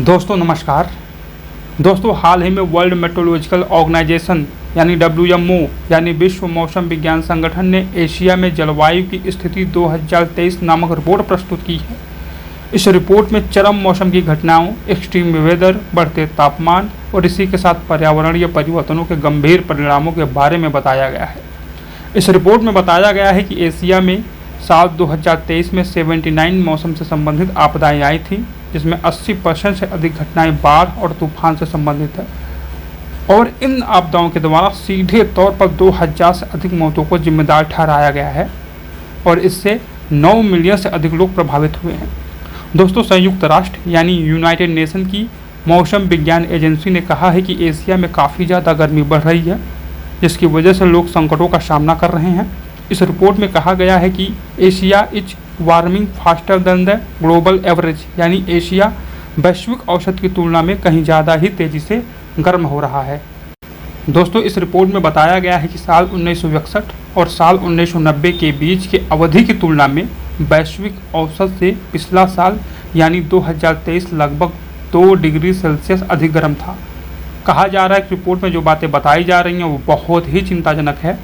दोस्तों नमस्कार। दोस्तों हाल ही में वर्ल्ड मेट्रोलॉजिकल ऑर्गेनाइजेशन यानी WMO यानी विश्व मौसम विज्ञान संगठन ने एशिया में जलवायु की स्थिति 2023 नामक रिपोर्ट प्रस्तुत की है। इस रिपोर्ट में चरम मौसम की घटनाओं, एक्सट्रीम वेदर, बढ़ते तापमान और इसी के साथ पर्यावरणीय परिवर्तनों के गंभीर परिणामों के बारे में बताया गया है। इस रिपोर्ट में बताया गया है कि एशिया में साल 2023 में 79 मौसम से संबंधित आपदाएं आई थीं, जिसमें 80% से अधिक घटनाएं बाढ़ और तूफान से संबंधित है और इन आपदाओं के द्वारा सीधे तौर पर 2000 से अधिक मौतों को जिम्मेदार ठहराया गया है और इससे 9 मिलियन से अधिक लोग प्रभावित हुए हैं। दोस्तों संयुक्त राष्ट्र यानी यूनाइटेड नेशन की मौसम विज्ञान एजेंसी ने कहा है कि एशिया में काफ़ी ज़्यादा गर्मी बढ़ रही है, जिसकी वजह से लोग संकटों का सामना कर रहे हैं। इस रिपोर्ट में कहा गया है कि Asia is warming faster than the global average यानी एशिया वैश्विक औसत की तुलना में कहीं ज़्यादा ही तेज़ी से गर्म हो रहा है। दोस्तों इस रिपोर्ट में बताया गया है कि साल 1961 और साल 1990 के बीच के अवधि की तुलना में वैश्विक औसत से पिछला साल यानी 2023 लगभग 2 डिग्री सेल्सियस अधिक गर्म था। कहा जा रहा है कि रिपोर्ट में जो बातें बताई जा रही हैं वो बहुत ही चिंताजनक है,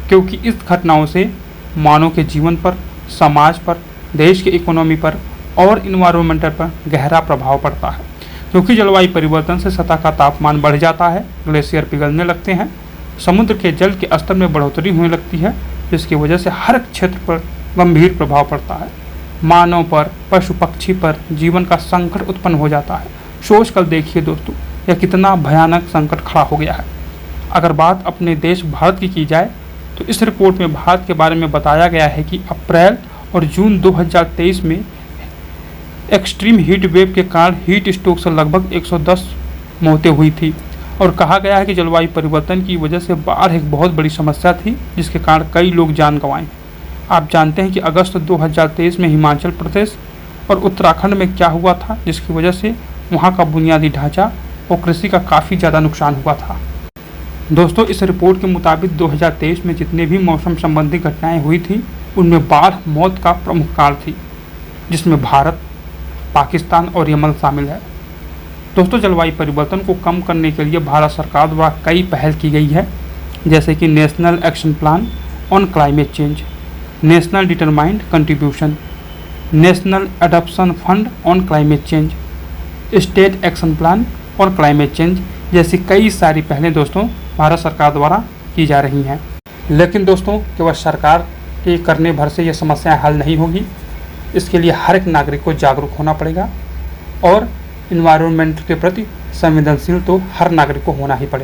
क्योंकि इस घटनाओं से मानव के जीवन पर, समाज पर, देश की इकोनॉमी पर और इन्वायरमेंट पर गहरा प्रभाव पड़ता है। क्योंकि जलवायु परिवर्तन से सतह का तापमान बढ़ जाता है, ग्लेशियर पिघलने लगते हैं, समुद्र के जल के स्तर में बढ़ोतरी होने लगती है, जिसकी वजह से हर क्षेत्र पर गंभीर प्रभाव पड़ता है। मानव पर, पशु पक्षी पर जीवन का संकट उत्पन्न हो जाता है। सोच कर देखिए दोस्तों, यह कितना भयानक संकट खड़ा हो गया है। अगर बात अपने देश भारत की जाए तो इस रिपोर्ट में भारत के बारे में बताया गया है कि अप्रैल और जून 2023 में एक्सट्रीम हीट वेव के कारण हीट स्ट्रोक से लगभग 110 मौतें हुई थी और कहा गया है कि जलवायु परिवर्तन की वजह से बाढ़ एक बहुत बड़ी समस्या थी, जिसके कारण कई लोग जान गंवाए। आप जानते हैं कि अगस्त 2023 में हिमाचल प्रदेश और उत्तराखंड में क्या हुआ था, जिसकी वजह से वहाँ का बुनियादी ढांचा और कृषि का काफ़ी ज़्यादा नुकसान हुआ था। दोस्तों इस रिपोर्ट के मुताबिक 2023 में जितने भी मौसम संबंधी घटनाएं हुई थी, उनमें बाढ़ मौत का प्रमुख कारण थी, जिसमें भारत, पाकिस्तान और यमन शामिल है। दोस्तों जलवायु परिवर्तन को कम करने के लिए भारत सरकार द्वारा कई पहल की गई है, जैसे कि national action plan on climate change, national determined contribution, national adoption fund on climate change, state action plan on climate change जैसी कई सारी पहलें दोस्तों भारत सरकार द्वारा की जा रही हैं। लेकिन दोस्तों केवल सरकार के करने भर से ये समस्याएं हल नहीं होगी। इसके लिए हर एक नागरिक को जागरूक होना पड़ेगा और इन्वायरमेंट के प्रति संवेदनशील तो हर नागरिक को होना ही पड़ेगा।